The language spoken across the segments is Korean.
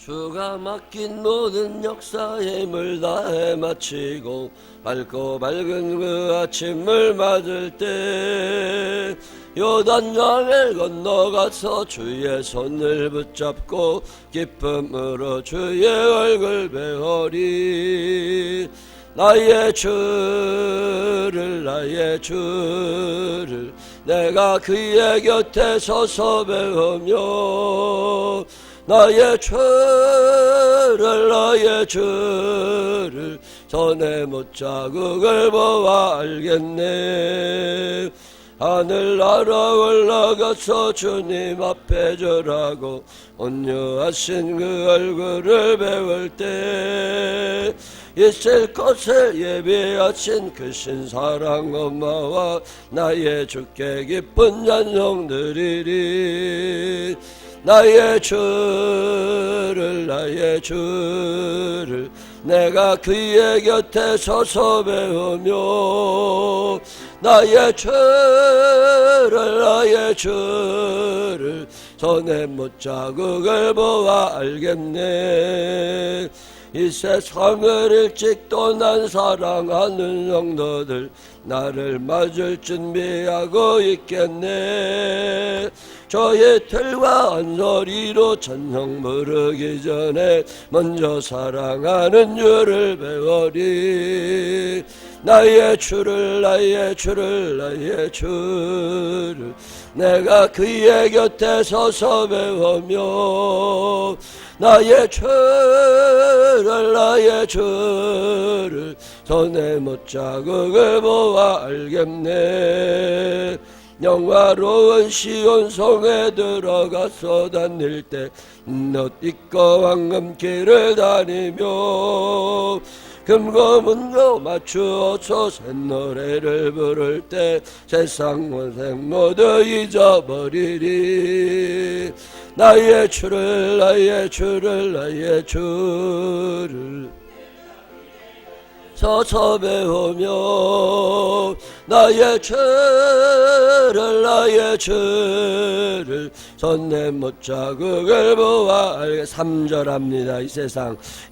주가 맡긴 모든 역사에 힘을 다해 마치고 밝고 밝은 그 아침을 맞을 때 요단강을 건너가서 주의 손을 붙잡고 기쁨으로 주의 얼굴 배우리. 나의 주를 내가 그의 곁에 서서 배우며 나의 주를 손에 못자국을 보아 알겠네. 하늘 날아 올라가서 주님 앞에 절하고 온유하신 그 얼굴을 배울 때 있을 것을 예비하신 그 신사랑 엄마와 나의 주께 기쁜 찬송 드리리. 나의 주를 내가 그의 곁에 서서 배우며 나의 주를 손에 못자국을 보아 알겠네. 이 세상을 일찍 떠난 사랑하는 성도들 나를 맞을 준비하고 있겠네. 저의 틀과 언소리로 찬송 부르기 전에 먼저 사랑하는 주를 배우리. 나의 주를 내가 그의 곁에 서서 배우며 나의 주를 손에 못자국을 보아 알겠네. 영화로운 시온 성에 들어가서 다닐 때 놋 입고 황금길을 다니며 금고문고 맞추어서 샛노래를 부를 때 세상 고생 모두 잊어버리리. 나의 주를 서서 배우며 나의 주를 손에 못자국을 보아 알게. 3절합니다.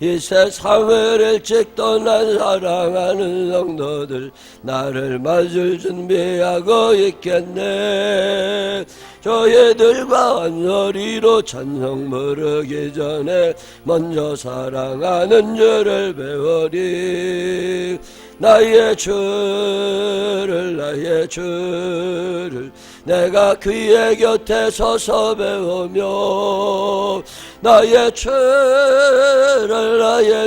이 세상을 일찍 떠난 사랑하는 성도들 나를 맞을 준비하고 있겠네. 저희들과 언소리로 찬송 부르기 전에 먼저 사랑하는 주를 배우리. 나의 주를 내가 그의 곁에 서서 배우며 나의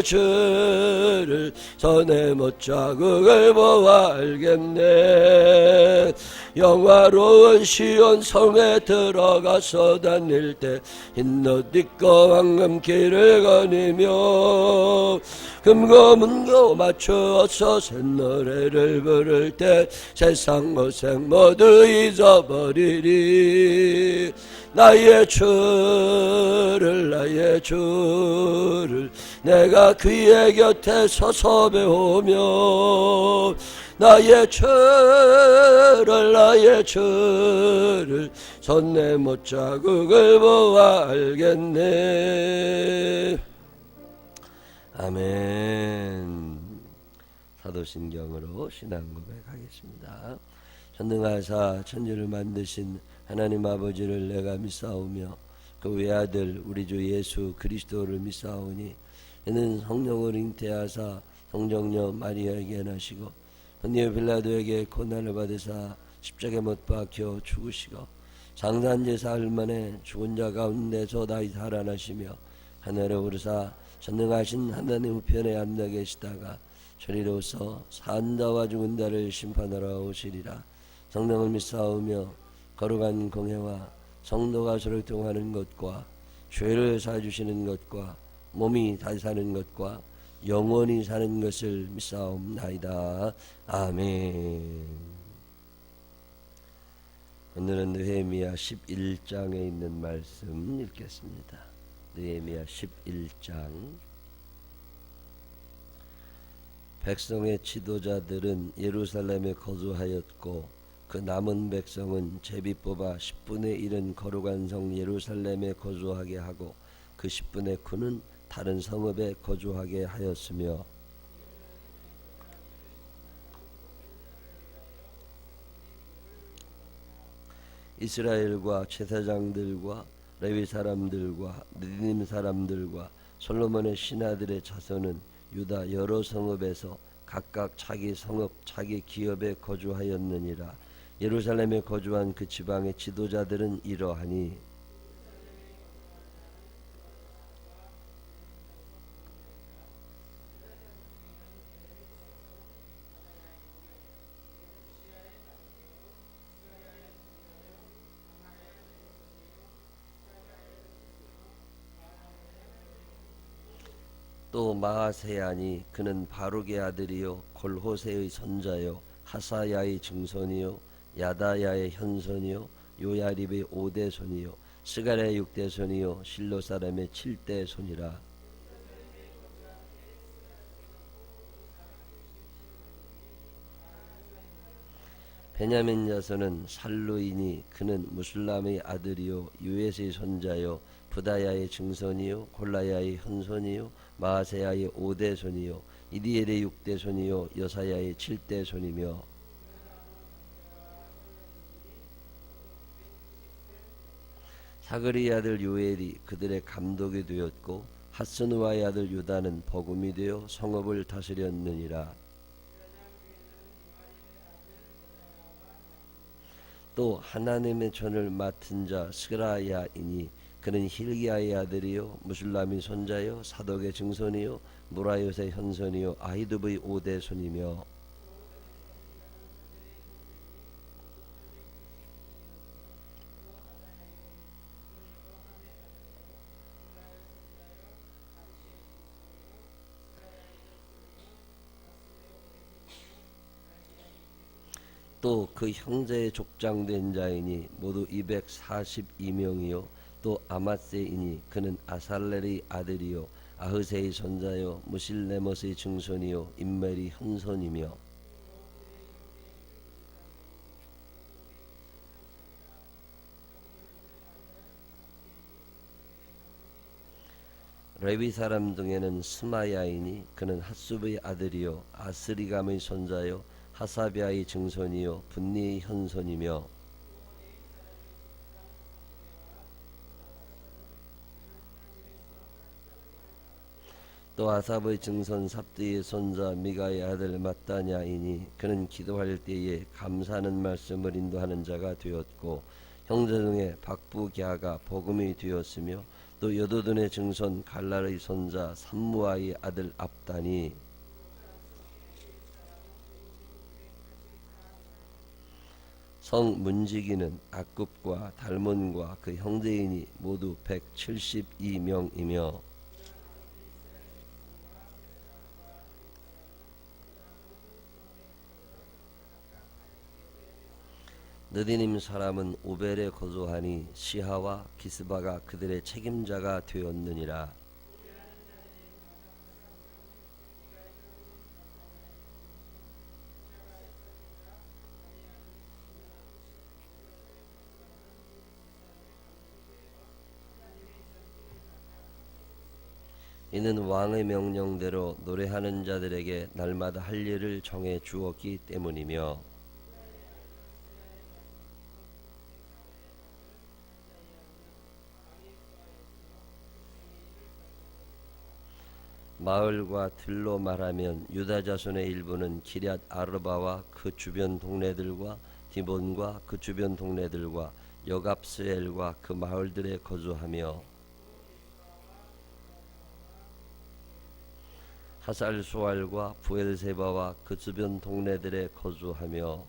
주를 손에 못자국을 보아 알겠네. 영화로운 시온 성에 들어가서 다닐 때 흰옷 입고 황금길을 거니며 금고문고 맞추어서 샛노래를 부를 때 세상 고생 모두 잊어버리리. 나의 주를 내가 그의 곁에 서서 배우며 나의 주를 손에 못자국을 보아 알겠네. 아멘. 사도신경으로 신앙 고백하겠습니다. 전능하사 천지를 만드신 하나님 아버지를 내가 믿사오며 그 외아들 우리 주 예수 그리스도를 믿사오니 이는 성령을 잉태하사 성정녀 마리아에게 나시고 본디오 빌라도에게 고난을 받으사 십자가에 못 박혀 죽으시고 장사한 사흘 만에 죽은 자 가운데서 다시 살아나시며 하늘에 오르사 전능하신 하나님 우편에 앉아 계시다가 저리로서 산 자와 죽은 자를 심판하러 오시리라. 성령을 믿사오며 거룩한 공회와 성도가 서로 통하는 것과 죄를 사주시는 것과 몸이 다시 사는 것과 영원히 사는 것을 믿사옵나이다. 아멘. 오늘은 느헤미야 11장에 있는 말씀 읽겠습니다. 느헤미야 11장. 백성의 지도자들은 예루살렘에 거주하였고 그 남은 백성은 제비 뽑아 10분의 1은 거룩한 성 예루살렘에 거주하게 하고 그 10분의 9는 다른 성읍에 거주하게 하였으며 이스라엘과 제사장들과 레위 사람들과 느디님 사람들과 솔로몬의 신하들의 자손은 유다 여러 성읍에서 각각 자기 성읍 자기 기업에 거주하였느니라. 예루살렘에 거주한 그 지방의 지도자들은 이러하니 또 마아세야니 그는 바룩의 아들이요 골호세의 손자요 하사야의 증손이요 야다야의 현손이요 요야립의 5대 손이요 스가랴의 6대 손이요 실로 사람의 7대 손이라. 베냐민 자손은 살루이니 그는 무술람의 아들이요 유에스의 손자요 부다야의 증손이요 골라야의 현손이요 마아세야의 5대 손이요 이디엘의 6대 손이요 여사야의 7대 손이며 사그리의 아들 요엘이 그들의 감독이 되었고 하스누아의 아들 유다는 버금이 되어 성읍을 다스렸느니라. 또 하나님의 전을 맡은 자 스가랴이니 그는 힐기야의 아들이요 무술람의 손자요 사독의 증손이요 무라요의 현손이요 아히두브의 5대 손이며 또 그 형제의 족장된 자이니 모두 242명이요 또 아맛세이니 그는 아살렐의 아들이요 아흐세의 손자요 무실레못의 증손이요 임멜의 현손이며 레위 사람 중에는 스마야이니 그는 핫수브의 아들이요 아스리감의 손자요 하사비아의 증손이요 분니의 현손이며 또 아삽의 증손 삽디의 손자 미가의 아들 마따냐이니 그는 기도할 때에 감사하는 말씀을 인도하는 자가 되었고 형제 중에 박부갸가 복음이 되었으며 또 여도둔의 증손 갈랄의 손자 삼무아의 아들 압단이 성 문지기는 악굽과 달몬과 그 형제인이 모두 172명이며 느디님 사람은 오벨에 거주하니 시하와 기스바가 그들의 책임자가 되었느니라. 이는 왕의 명령대로 노래하는 자들에게 날마다 할 일을 정해 주었기 때문이며 마을과 들로 말하면 유다 자손의 일부는 기럇 아르바와 그 주변 동네들과 디본과 그 주변 동네들과 여갑스엘과 그 마을들에 거주하며 하살수알과 부엘세바와 그 주변 동네들에 거주하며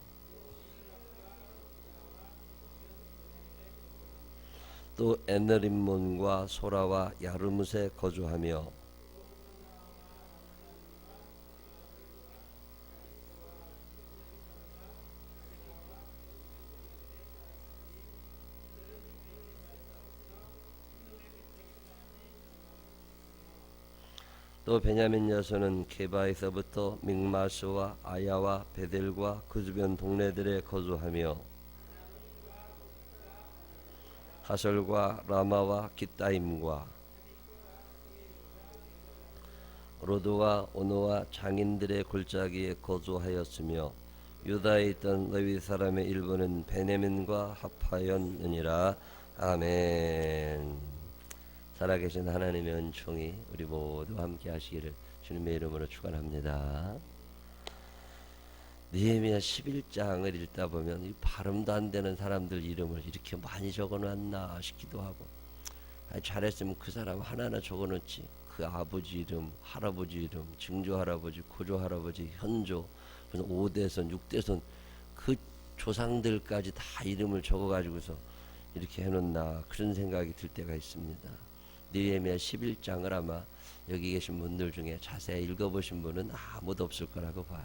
또 에너림몬과 소라와 야르뭇에 거주하며 또 베냐민 자손은 게바에서부터 믹마스와 아야와 베델과 그 주변 동네들에 거주하며 하솔과 라마와 기타임과 로도와 오노와 장인들의 골짜기에 거주하였으며 유다에 있던 레위 사람의 일부는 베냐민과 합하였느니라. 아멘. 살아계신 하나님의 은총이 우리 모두 함께 하시기를 주님의 이름으로 축원합니다. 느헤미야 11장을 읽다 보면 이 발음도 안 되는 사람들 이름을 이렇게 많이 적어놨나 싶기도 하고, 잘했으면 그 사람 하나하나 적어놓지. 그 아버지 이름, 할아버지 이름, 증조할아버지, 고조할아버지, 현조, 무슨 5대선, 6대선 그 조상들까지 다 이름을 적어가지고서 이렇게 해놓나, 그런 생각이 들 때가 있습니다. 느헤미야 11장을 아마 여기 계신 분들 중에 자세히 읽어보신 분은 아무도 없을 거라고 봐요.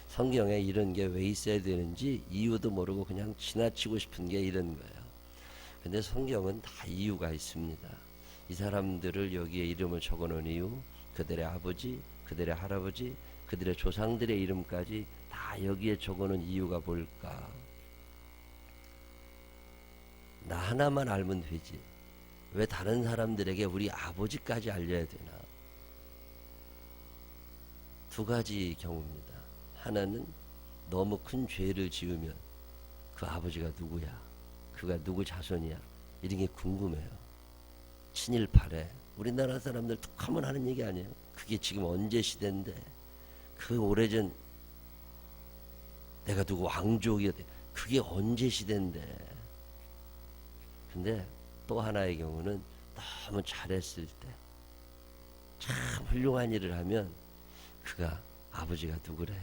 성경에 이런 게 왜 있어야 되는지 이유도 모르고 그냥 지나치고 싶은 게 이런 거예요. 근데 성경은 다 이유가 있습니다. 이 사람들을 여기에 이름을 적어놓은 이유, 그들의 아버지, 그들의 할아버지, 그들의 조상들의 이름까지 다 여기에 적어놓은 이유가 뭘까? 나 하나만 알면 되지, 왜 다른 사람들에게 우리 아버지까지 알려야 되나? 두 가지 경우입니다. 하나는 너무 큰 죄를 지으면 그 아버지가 누구야, 그가 누구 자손이야, 이런 게 궁금해요. 친일파래, 우리나라 사람들 툭하면 하는 얘기 아니에요. 그게 지금 언제 시대인데, 그 오래전 내가 누구 왕족이었대, 그게 언제 시대인데. 근데 또 하나의 경우는 너무 잘했을 때, 참 훌륭한 일을 하면 그가 아버지가 누구래,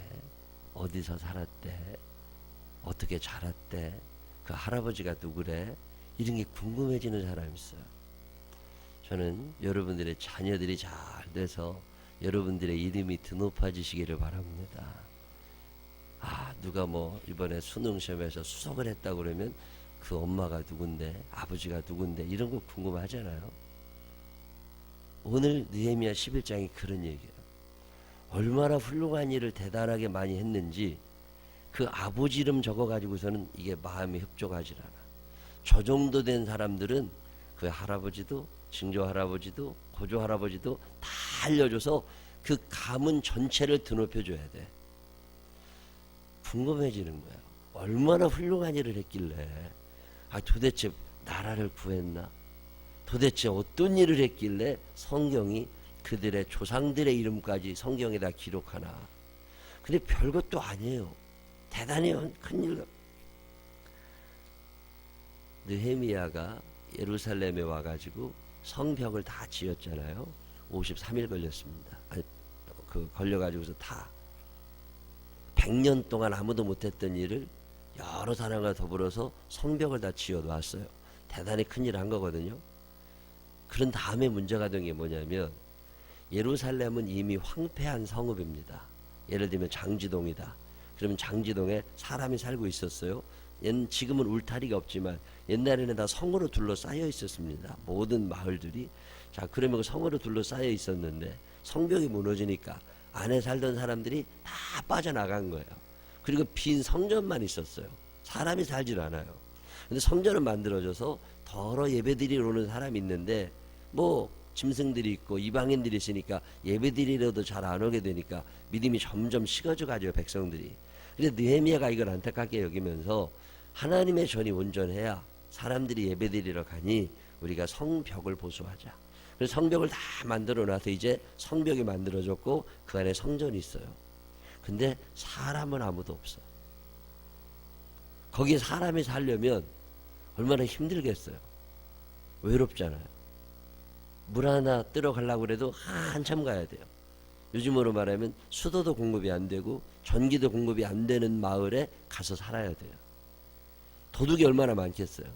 어디서 살았대, 어떻게 자랐대, 그 할아버지가 누구래, 이런 게 궁금해지는 사람이 있어요. 저는 여러분들의 자녀들이 잘 돼서 여러분들의 이름이 드높아지시기를 바랍니다. 누가 뭐 이번에 수능 시험에서 수석을 했다고 그러면 그 엄마가 누군데, 아버지가 누군데, 이런 거 궁금하잖아요. 오늘 느헤미야 11장이 그런 얘기예요. 얼마나 훌륭한 일을 대단하게 많이 했는지 그 아버지 이름 적어가지고서는 이게 마음이 협조하지 않아. 저 정도 된 사람들은 그 할아버지도, 증조할아버지도, 고조할아버지도 다 알려줘서 그 가문 전체를 드높여줘야 돼. 궁금해지는 거야. 얼마나 훌륭한 일을 했길래, 도대체 나라를 구했나? 도대체 어떤 일을 했길래 성경이 그들의 조상들의 이름까지 성경에다 기록하나? 근데 별것도 아니에요. 대단히 큰일. 느헤미야가 예루살렘에 와가지고 성벽을 다 지었잖아요. 53일 걸렸습니다. 걸려가지고서 다 100년 동안 아무도 못했던 일을 여러 사람과 더불어서 성벽을 다 지어놨어요. 대단히 큰일 한 거거든요. 그런 다음에 문제가 된 게 뭐냐면, 예루살렘은 이미 황폐한 성읍입니다. 예를 들면 장지동이다. 그러면 장지동에 사람이 살고 있었어요. 지금은 울타리가 없지만 옛날에는 다 성으로 둘러싸여 있었습니다. 모든 마을들이. 자, 그러면 그 성으로 둘러싸여 있었는데 성벽이 무너지니까 안에 살던 사람들이 다 빠져나간 거예요. 그리고 빈 성전만 있었어요. 사람이 살질 않아요. 근데 성전은 만들어져서 더러 예배드리러 오는 사람이 있는데, 뭐 짐승들이 있고 이방인들이 있으니까 예배드리러도 잘 안 오게 되니까 믿음이 점점 식어져 가지고 백성들이. 근데 느헤미야가 이걸 안타깝게 여기면서 하나님의 전이 온전해야 사람들이 예배드리러 가니 우리가 성벽을 보수하자. 그래서 성벽을 다 만들어 놔서 이제 성벽이 만들어졌고 그 안에 성전이 있어요. 근데 사람은 아무도 없어. 거기에 사람이 살려면 얼마나 힘들겠어요. 외롭잖아요. 물 하나 뜨러 가려고 그래도 한참 가야 돼요. 요즘으로 말하면 수도도 공급이 안 되고 전기도 공급이 안 되는 마을에 가서 살아야 돼요. 도둑이 얼마나 많겠어요.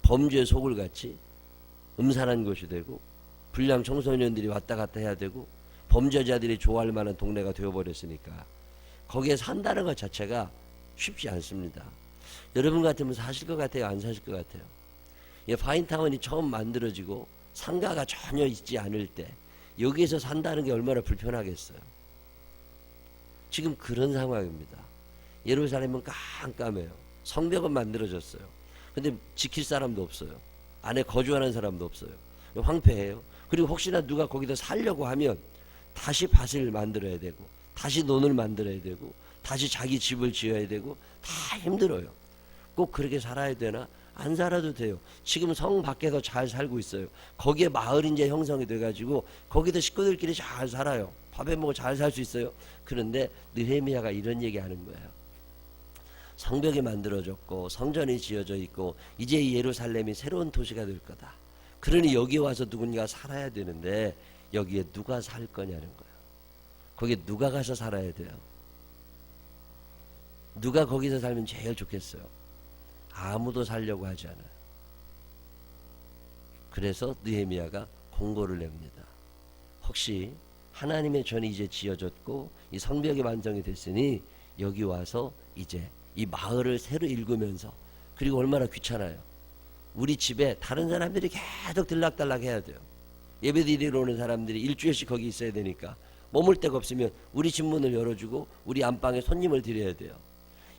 범죄의 소굴같이 음산한 곳이 되고 불량 청소년들이 왔다 갔다 해야 되고 범죄자들이 좋아할 만한 동네가 되어버렸으니까 거기에 산다는 것 자체가 쉽지 않습니다. 여러분 같으면 사실 것 같아요? 안 사실 것 같아요? 파인타운이 처음 만들어지고 상가가 전혀 있지 않을 때 여기에서 산다는 게 얼마나 불편하겠어요. 지금 그런 상황입니다. 예루살렘은 깜깜해요. 성벽은 만들어졌어요. 근데 지킬 사람도 없어요. 안에 거주하는 사람도 없어요. 황폐해요. 그리고 혹시나 누가 거기다 살려고 하면 다시 밭을 만들어야 되고 다시 논을 만들어야 되고 다시 자기 집을 지어야 되고 다 힘들어요. 꼭 그렇게 살아야 되나? 안 살아도 돼요. 지금 성 밖에서 잘 살고 있어요. 거기에 마을이 이제 형성이 돼가지고 거기도 식구들끼리 잘 살아요. 밥에 먹고 잘 살 수 있어요. 그런데 느헤미야가 이런 얘기하는 거예요. 성벽이 만들어졌고 성전이 지어져 있고 이제 예루살렘이 새로운 도시가 될 거다. 그러니 여기 와서 누군가 살아야 되는데 여기에 누가 살 거냐는 거예요. 거기에 누가 가서 살아야 돼요. 누가 거기서 살면 제일 좋겠어요. 아무도 살려고 하지 않아요. 그래서 느헤미야가 공고를 냅니다. 혹시 하나님의 전이 이제 지어졌고 이 성벽이 완성이 됐으니 여기 와서 이제 이 마을을 새로 읽으면서, 그리고 얼마나 귀찮아요. 우리 집에 다른 사람들이 계속 들락달락 해야 돼요. 예배드리러 오는 사람들이 일주일씩 거기 있어야 되니까 머물 데가 없으면 우리 집 문을 열어주고 우리 안방에 손님을 드려야 돼요.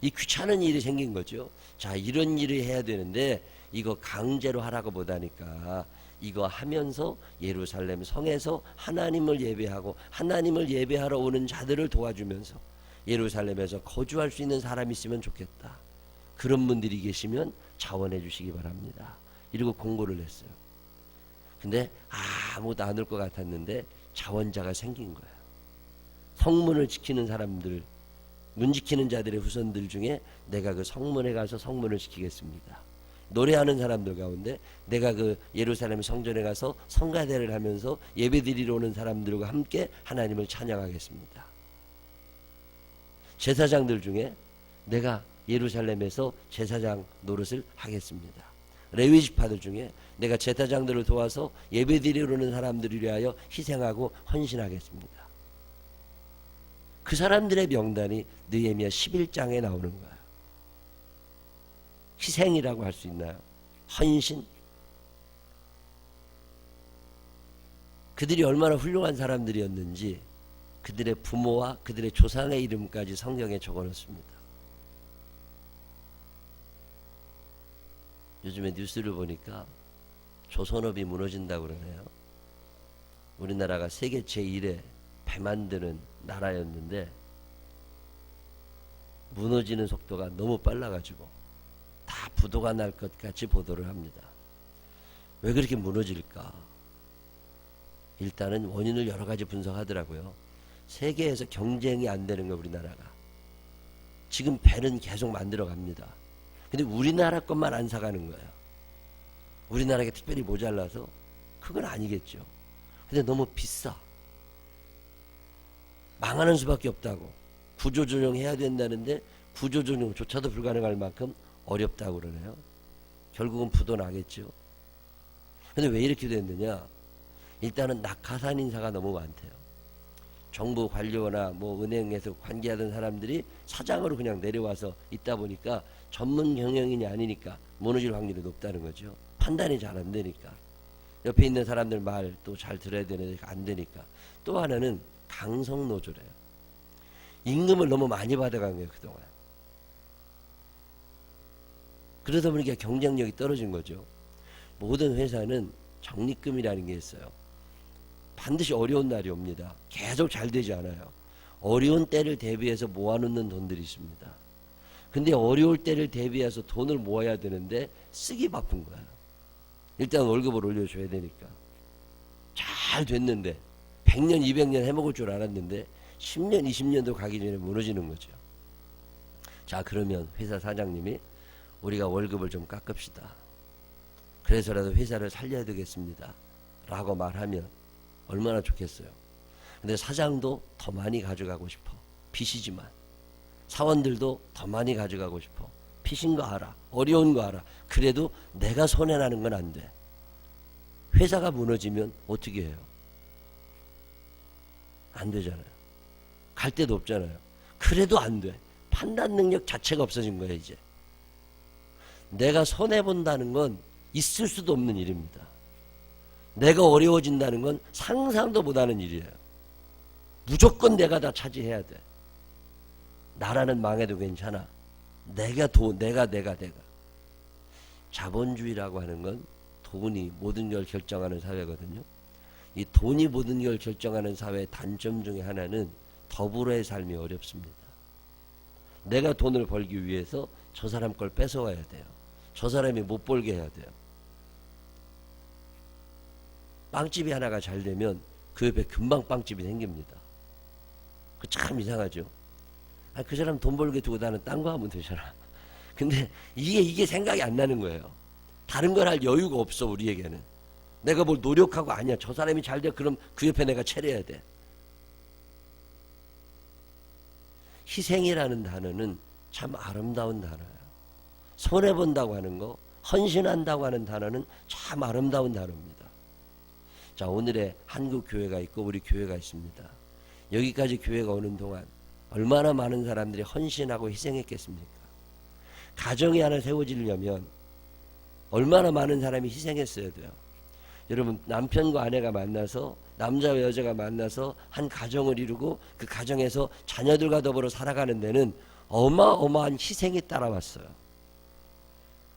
이 귀찮은 일이 생긴 거죠. 자, 이런 일을 해야 되는데 이거 강제로 하라고 못하니까 이거 하면서 예루살렘 성에서 하나님을 예배하고 하나님을 예배하러 오는 자들을 도와주면서 예루살렘에서 거주할 수 있는 사람이 있으면 좋겠다. 그런 분들이 계시면 자원해 주시기 바랍니다. 이러고 공고를 했어요. 근데 아무도 안 올 것 같았는데 자원자가 생긴 거예요. 성문을 지키는 사람들, 문 지키는 자들의 후손들 중에 내가 그 성문에 가서 성문을 지키겠습니다. 노래하는 사람들 가운데 내가 그 예루살렘 성전에 가서 성가대를 하면서 예배드리러 오는 사람들과 함께 하나님을 찬양하겠습니다. 제사장들 중에 내가 예루살렘에서 제사장 노릇을 하겠습니다. 레위 지파들 중에 내가 제사장들을 도와서 예배드리러 오는 사람들을 위하여 희생하고 헌신하겠습니다. 그 사람들의 명단이 느헤미야 11장에 나오는 거예요. 희생이라고 할 수 있나요? 헌신. 그들이 얼마나 훌륭한 사람들이었는지 그들의 부모와 그들의 조상의 이름까지 성경에 적어놓습니다. 요즘에 뉴스를 보니까 조선업이 무너진다고 그러네요. 우리나라가 세계 제1의 배 만드는 나라였는데 무너지는 속도가 너무 빨라가지고 다 부도가 날 것 같이 보도를 합니다. 왜 그렇게 무너질까? 일단은 원인을 여러 가지 분석하더라고요. 세계에서 경쟁이 안 되는 거, 우리나라가. 지금 배는 계속 만들어 갑니다. 근데 우리나라 것만 안 사가는 거예요. 우리나라가 특별히 모자라서? 그건 아니겠죠. 근데 너무 비싸. 망하는 수밖에 없다고. 구조조정 해야 된다는데 구조조정조차도 불가능할 만큼 어렵다고 그러네요. 결국은 부도 나겠죠. 근데 왜 이렇게 됐느냐? 일단은 낙하산 인사가 너무 많대요. 정부 관료나 뭐 은행에서 관계하던 사람들이 사장으로 그냥 내려와서 있다 보니까 전문 경영인이 아니니까 무너질 확률이 높다는 거죠. 판단이 잘 안 되니까. 옆에 있는 사람들 말 또 잘 들어야 되는데 안 되니까. 또 하나는 강성노조래요. 임금을 너무 많이 받아간 거예요, 그동안. 그러다 보니까 경쟁력이 떨어진 거죠. 모든 회사는 적립금이라는 게 있어요. 반드시 어려운 날이 옵니다. 계속 잘 되지 않아요. 어려운 때를 대비해서 모아놓는 돈들이 있습니다. 근데 어려울 때를 대비해서 돈을 모아야 되는데 쓰기 바쁜 거예요. 일단 월급을 올려줘야 되니까. 잘 됐는데 100년 200년 해먹을 줄 알았는데 10년 20년도 가기 전에 무너지는 거죠. 자, 그러면 회사 사장님이 우리가 월급을 좀 깎읍시다. 그래서라도 회사를 살려야 되겠습니다. 라고 말하면 얼마나 좋겠어요. 근데 사장도 더 많이 가져가고 싶어. 빚이지만. 사원들도 더 많이 가져가고 싶어. 빚인 거 알아. 어려운 거 알아. 그래도 내가 손해나는 건 안 돼. 회사가 무너지면 어떻게 해요? 안 되잖아요. 갈 데도 없잖아요. 그래도 안 돼. 판단 능력 자체가 없어진 거예요, 이제. 내가 손해본다는 건 있을 수도 없는 일입니다. 내가 어려워진다는 건 상상도 못하는 일이에요. 무조건 내가 다 차지해야 돼. 나라는 망해도 괜찮아. 내가. 자본주의라고 하는 건 돈이 모든 걸 결정하는 사회거든요. 이 돈이 모든 걸 결정하는 사회의 단점 중에 하나는 더불어의 삶이 어렵습니다. 내가 돈을 벌기 위해서 저 사람 걸 뺏어와야 돼요. 저 사람이 못 벌게 해야 돼요. 빵집이 하나가 잘 되면 그 옆에 금방 빵집이 생깁니다. 그 참 이상하죠. 그 사람 돈 벌게 두고 나는 딴 거 하면 되잖아. 근데 이게 생각이 안 나는 거예요. 다른 걸 할 여유가 없어 우리에게는. 내가 뭘 노력하고 아니야. 저 사람이 잘 돼. 그럼 그 옆에 내가 차려야 돼. 희생이라는 단어는 참 아름다운 단어예요. 손해본다고 하는 거, 헌신한다고 하는 단어는 참 아름다운 단어입니다. 자, 오늘의 한국 교회가 있고 우리 교회가 있습니다. 여기까지 교회가 오는 동안 얼마나 많은 사람들이 헌신하고 희생했겠습니까? 가정이 하나 세워지려면 얼마나 많은 사람이 희생했어야 돼요. 여러분, 남편과 아내가 만나서, 남자와 여자가 만나서 한 가정을 이루고 그 가정에서 자녀들과 더불어 살아가는 데는 어마어마한 희생이 따라왔어요.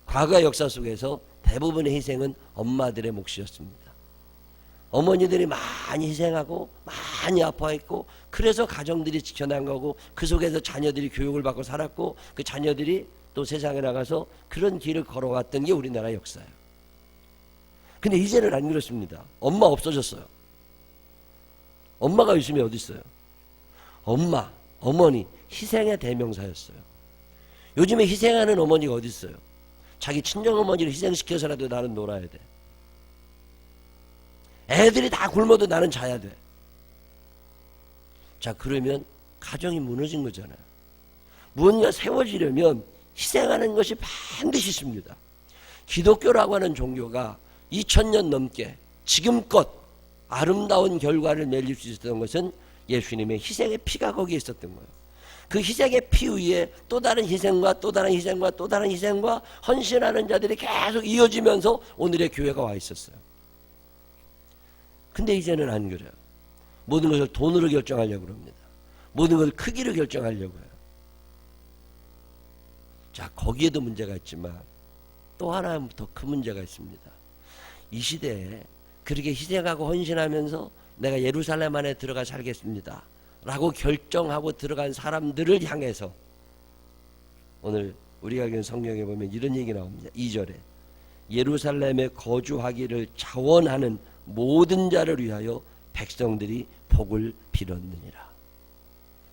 과거 역사 속에서 대부분의 희생은 엄마들의 몫이었습니다. 어머니들이 많이 희생하고 많이 아파했고, 그래서 가정들이 지켜난 거고, 그 속에서 자녀들이 교육을 받고 살았고, 그 자녀들이 또 세상에 나가서 그런 길을 걸어왔던 게 우리나라 역사예요. 근데 이제는 안 그렇습니다. 엄마 없어졌어요. 엄마가 요즘에 어디 있어요? 엄마, 어머니, 희생의 대명사였어요. 요즘에 희생하는 어머니가 어디 있어요? 자기 친정어머니를 희생시켜서라도 나는 놀아야 돼. 애들이 다 굶어도 나는 자야 돼. 자, 그러면 가정이 무너진 거잖아요. 무언가 세워지려면 희생하는 것이 반드시 있습니다. 기독교라고 하는 종교가 2000년 넘게 지금껏 아름다운 결과를 맺을 수 있었던 것은 예수님의 희생의 피가 거기에 있었던 거예요. 그 희생의 피 위에 또 다른 희생과 또 다른 희생과 또 다른 희생과 헌신하는 자들이 계속 이어지면서 오늘의 교회가 와 있었어요. 근데 이제는 안 그래요. 모든 것을 돈으로 결정하려고 합니다. 모든 것을 크기로 결정하려고 해요. 자, 거기에도 문제가 있지만 또 하나 더 큰 문제가 있습니다. 이 시대에 그렇게 희생하고 헌신하면서 내가 예루살렘 안에 들어가 살겠습니다 라고 결정하고 들어간 사람들을 향해서 오늘 우리가 읽은 성경에 보면 이런 얘기 나옵니다. 2절에 예루살렘에 거주하기를 자원하는 모든 자를 위하여 백성들이 복을 빌었느니라.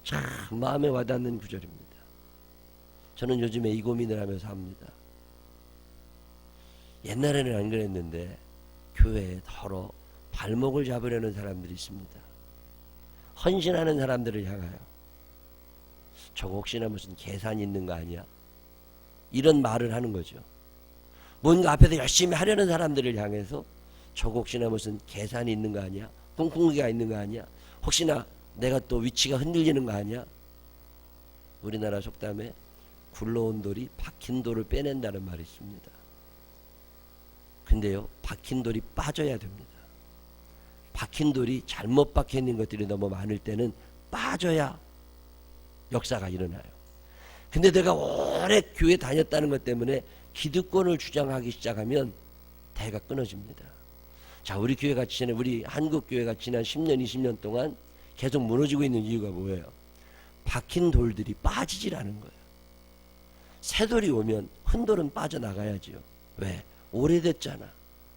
참 마음에 와닿는 구절입니다. 저는 요즘에 이 고민을 하면서 합니다. 옛날에는 안 그랬는데 교회에 더러 발목을 잡으려는 사람들이 있습니다. 헌신하는 사람들을 향하여 저거 혹시나 무슨 계산이 있는 거 아니야? 이런 말을 하는 거죠. 뭔가 앞에서 열심히 하려는 사람들을 향해서 저거 혹시나 무슨 계산이 있는 거 아니야? 꿍꿍이가 있는 거 아니야? 혹시나 내가 또 위치가 흔들리는 거 아니야? 우리나라 속담에 굴러온 돌이 박힌 돌을 빼낸다는 말이 있습니다. 근데요, 박힌 돌이 빠져야 됩니다. 박힌 돌이 잘못 박혀 있는 것들이 너무 많을 때는 빠져야 역사가 일어나요. 근데 내가 오래 교회 다녔다는 것 때문에 기득권을 주장하기 시작하면 대가 끊어집니다. 자, 우리 교회가 우리 한국 교회가 지난 10년, 20년 동안 계속 무너지고 있는 이유가 뭐예요? 박힌 돌들이 빠지질 않은 거예요. 새 돌이 오면 큰 돌은 빠져나가야지요. 왜? 오래됐잖아.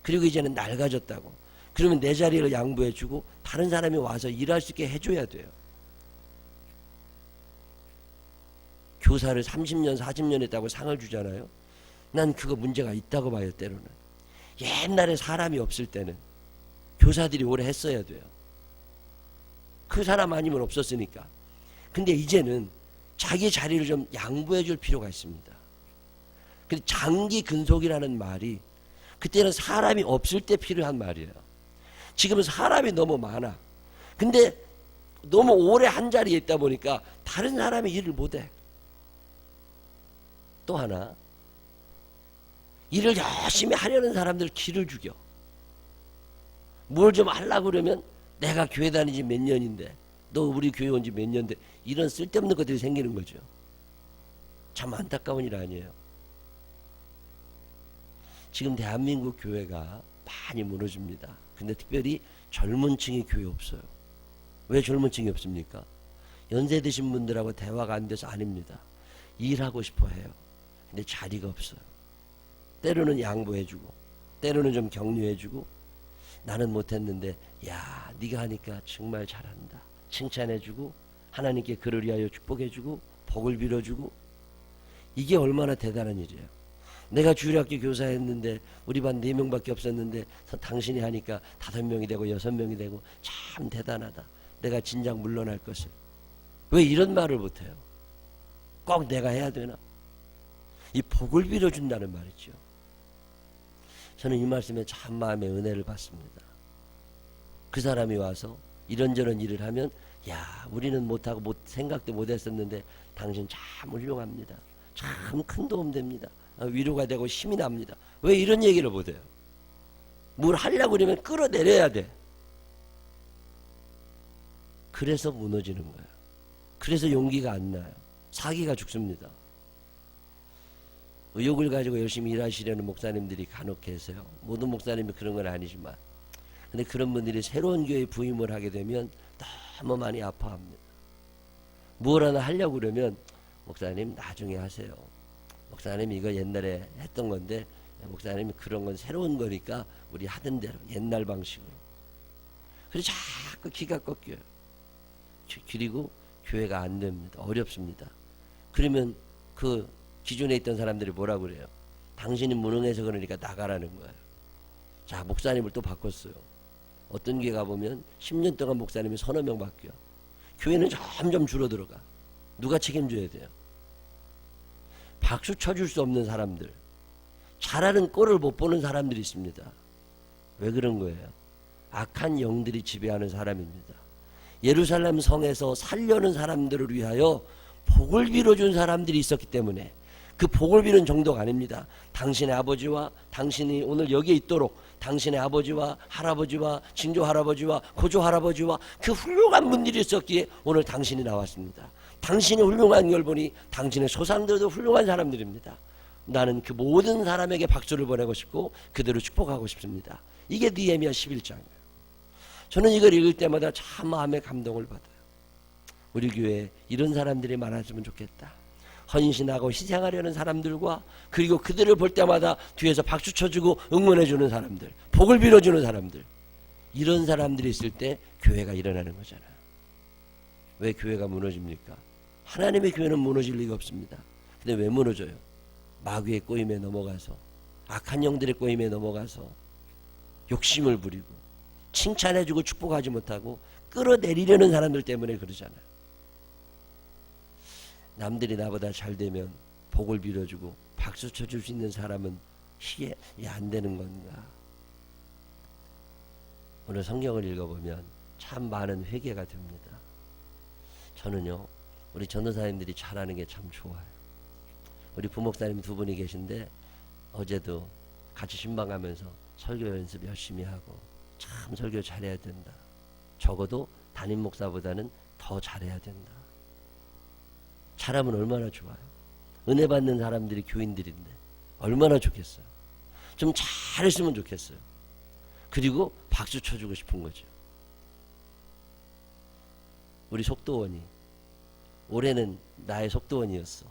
그리고 이제는 낡아졌다고. 그러면 내 자리를 양보해주고 다른 사람이 와서 일할 수 있게 해줘야 돼요. 교사를 30년, 40년 했다고 상을 주잖아요. 난 그거 문제가 있다고 봐요, 때로는. 옛날에 사람이 없을 때는 교사들이 오래 했어야 돼요. 그 사람 아니면 없었으니까. 근데 이제는 자기 자리를 좀 양보해 줄 필요가 있습니다. 근데 장기 근속이라는 말이 그때는 사람이 없을 때 필요한 말이에요. 지금은 사람이 너무 많아. 근데 너무 오래 한 자리에 있다 보니까 다른 사람이 일을 못해. 또 하나, 일을 열심히 하려는 사람들 기를 죽여. 뭘 좀 하려고 그러면 내가 교회 다닌 지 몇 년인데, 너 우리 교회 온 지 몇 년인데, 이런 쓸데없는 것들이 생기는 거죠. 참 안타까운 일 아니에요. 지금 대한민국 교회가 많이 무너집니다. 근데 특별히 젊은 층이 교회 없어요. 왜 젊은 층이 없습니까? 연세 드신 분들하고 대화가 안 돼서 아닙니다. 일하고 싶어 해요. 근데 자리가 없어요. 때로는 양보해주고 때로는 좀 격려해주고 나는 못했는데 야 네가 하니까 정말 잘한다 칭찬해주고 하나님께 그를 위하여 축복해주고 복을 빌어주고 이게 얼마나 대단한 일이에요. 내가 주일학교 교사했는데 우리 반 4명밖에 없었는데 당신이 하니까 5명이 되고 6명이 되고 참 대단하다. 내가 진작 물러날 것을. 왜 이런 말을 못해요? 꼭 내가 해야 되나? 이 복을 빌어준다는 말이죠. 저는 이 말씀에 참 마음의 은혜를 받습니다. 그 사람이 와서 이런저런 일을 하면 야 우리는 못하고 생각도 못했었는데 당신 참 훌륭합니다. 참 큰 도움 됩니다. 위로가 되고 힘이 납니다. 왜 이런 얘기를 못해요? 뭘 하려고 그러면 끌어내려야 돼. 그래서 무너지는 거예요. 그래서 용기가 안 나요. 사기가 죽습니다. 의욕을 가지고 열심히 일하시려는 목사님들이 간혹 계세요. 모든 목사님이 그런 건 아니지만 근데 그런 분들이 새로운 교회에 부임을 하게 되면 너무 많이 아파합니다. 뭘 하나 하려고 그러면 목사님 나중에 하세요. 목사님 이거 옛날에 했던 건데 목사님이 그런 건 새로운 거니까 우리 하던 대로 옛날 방식으로. 그래서 자꾸 기가 꺾여요. 그리고 교회가 안 됩니다. 어렵습니다. 그러면 그 기존에 있던 사람들이 뭐라고 그래요? 당신이 무능해서 그러니까 나가라는 거예요. 자, 목사님을 또 바꿨어요. 어떤 교회 가보면 10년 동안 목사님이 서너 명 바뀌어. 교회는 점점 줄어들어가. 누가 책임져야 돼요? 박수 쳐줄 수 없는 사람들, 잘하는 꼴을 못 보는 사람들이 있습니다. 왜 그런 거예요? 악한 영들이 지배하는 사람입니다. 예루살렘 성에서 살려는 사람들을 위하여 복을 빌어준 사람들이 있었기 때문에 그 복을 비는 정도가 아닙니다. 당신의 아버지와 당신이 오늘 여기에 있도록 당신의 아버지와 할아버지와 증조할아버지와 고조할아버지와 그 훌륭한 분들이 있었기에 오늘 당신이 나왔습니다. 당신의 훌륭한 걸 보니 당신의 조상들도 훌륭한 사람들입니다. 나는 그 모든 사람에게 박수를 보내고 싶고 그들을 축복하고 싶습니다. 이게 느헤미야 11장이에요. 저는 이걸 읽을 때마다 참 마음의 감동을 받아요. 우리 교회에 이런 사람들이 많았으면 좋겠다. 헌신하고 희생하려는 사람들과 그리고 그들을 볼 때마다 뒤에서 박수 쳐주고 응원해주는 사람들, 복을 빌어주는 사람들, 이런 사람들이 있을 때 교회가 일어나는 거잖아요. 왜 교회가 무너집니까? 하나님의 교회는 무너질 리가 없습니다. 근데 왜 무너져요? 마귀의 꼬임에 넘어가서, 악한 영들의 꼬임에 넘어가서 욕심을 부리고 칭찬해주고 축복하지 못하고 끌어내리려는 사람들 때문에 그러잖아요. 남들이 나보다 잘 되면 복을 빌어주고 박수 쳐줄 수 있는 사람은 이게 안 되는 건가? 오늘 성경을 읽어보면 참 많은 회개가 됩니다. 저는요, 우리 전도사님들이 잘하는 게 참 좋아요. 우리 부목사님 두 분이 계신데 어제도 같이 신방하면서 설교 연습 열심히 하고 참 설교 잘해야 된다. 적어도 담임 목사보다는 더 잘해야 된다. 잘하면 얼마나 좋아요. 은혜 받는 사람들이 교인들인데 얼마나 좋겠어요. 좀 잘했으면 좋겠어요. 그리고 박수 쳐주고 싶은 거죠. 우리 속도원이 올해는 나의 속도원이었어.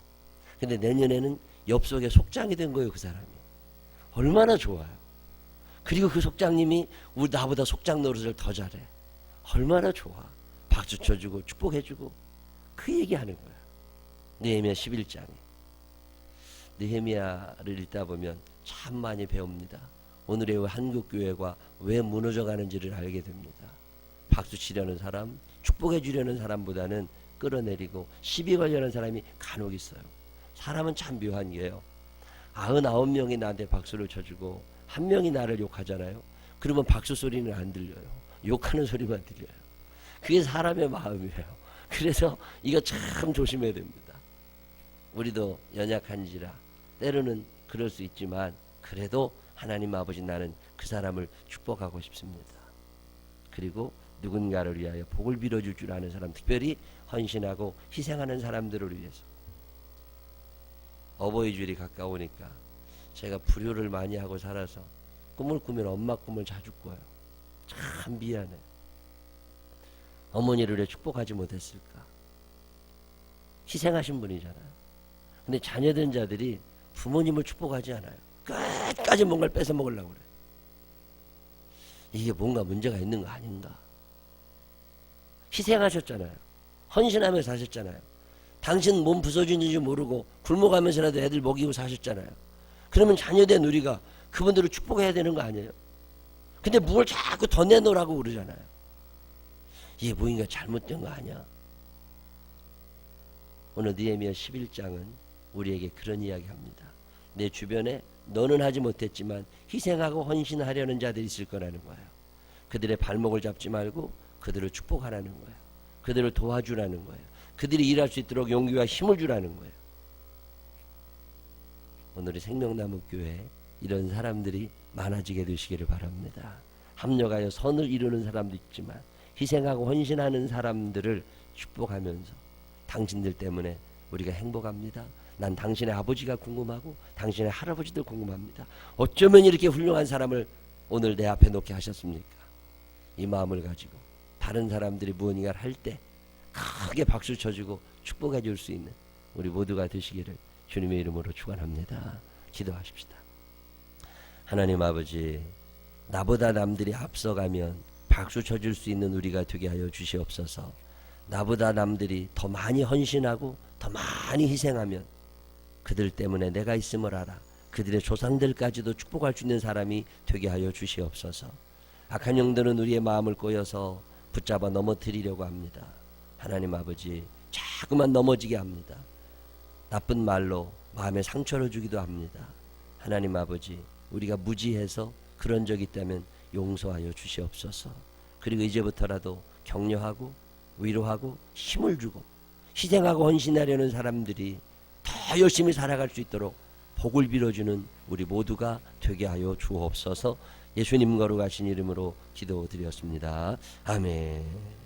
근데 내년에는 엽속의 속장이 된 거예요. 그 사람이 얼마나 좋아요. 그리고 그 속장님이 우리 나보다 속장 노릇을 더 잘해. 얼마나 좋아. 박수 쳐주고 축복해주고 그 얘기하는 거야. 느헤미야 11장에 느헤미야를 읽다 보면 참 많이 배웁니다. 오늘의 한국교회가 왜 무너져 가는지를 알게 됩니다. 박수 치려는 사람, 축복해 주려는 사람보다는 끌어내리고 시비 걸려는 사람이 간혹 있어요. 사람은 참 묘한 게요. 99명이 나한테 박수를 쳐주고 한 명이 나를 욕하잖아요. 그러면 박수 소리는 안 들려요. 욕하는 소리만 들려요. 그게 사람의 마음이에요. 그래서 이거 참 조심해야 됩니다. 우리도 연약한지라 때로는 그럴 수 있지만 그래도 하나님 아버지 나는 그 사람을 축복하고 싶습니다. 그리고 누군가를 위하여 복을 빌어줄 줄 아는 사람, 특별히 헌신하고 희생하는 사람들을 위해서. 어버이주일이 가까우니까 제가 불효를 많이 하고 살아서 꿈을 꾸면 엄마 꿈을 자주 꿔요. 참 미안해. 어머니를 왜 축복하지 못했을까? 희생하신 분이잖아요. 근데 자녀된 자들이 부모님을 축복하지 않아요. 끝까지 뭔가를 뺏어 먹으려고 그래. 이게 뭔가 문제가 있는 거 아닌가? 희생하셨잖아요. 헌신하며 사셨잖아요. 당신 몸 부서지는 줄 모르고 굶어가면서라도 애들 먹이고 사셨잖아요. 그러면 자녀된 우리가 그분들을 축복해야 되는 거 아니에요? 근데 뭘 자꾸 더 내놓으라고 그러잖아요. 이게 뭔가 잘못된 거 아니야? 오늘 느헤미야 11장은 우리에게 그런 이야기합니다. 내 주변에 너는 하지 못했지만 희생하고 헌신하려는 자들이 있을 거라는 거예요. 그들의 발목을 잡지 말고 그들을 축복하라는 거예요. 그들을 도와주라는 거예요. 그들이 일할 수 있도록 용기와 힘을 주라는 거예요. 오늘의 생명나무교회 이런 사람들이 많아지게 되시기를 바랍니다. 합력하여 선을 이루는 사람도 있지만 희생하고 헌신하는 사람들을 축복하면서 당신들 때문에 우리가 행복합니다. 난 당신의 아버지가 궁금하고 당신의 할아버지도 궁금합니다. 어쩌면 이렇게 훌륭한 사람을 오늘 내 앞에 놓게 하셨습니까? 이 마음을 가지고 다른 사람들이 무언가를 할 때 크게 박수 쳐주고 축복해 줄 수 있는 우리 모두가 되시기를 주님의 이름으로 축원합니다. 기도하십시다. 하나님 아버지, 나보다 남들이 앞서가면 박수 쳐줄 수 있는 우리가 되게 하여 주시옵소서. 나보다 남들이 더 많이 헌신하고 더 많이 희생하면 그들 때문에 내가 있음을 알아 그들의 조상들까지도 축복할 수 있는 사람이 되게 하여 주시옵소서. 악한 영들은 우리의 마음을 꼬여서 붙잡아 넘어뜨리려고 합니다. 하나님 아버지, 자꾸만 넘어지게 합니다. 나쁜 말로 마음에 상처를 주기도 합니다. 하나님 아버지, 우리가 무지해서 그런 적이 있다면 용서하여 주시옵소서. 그리고 이제부터라도 격려하고 위로하고 힘을 주고 희생하고 헌신하려는 사람들이 더 열심히 살아갈 수 있도록 복을 빌어주는 우리 모두가 되게 하여 주옵소서. 예수님 거룩하신 이름으로 기도드렸습니다. 아멘.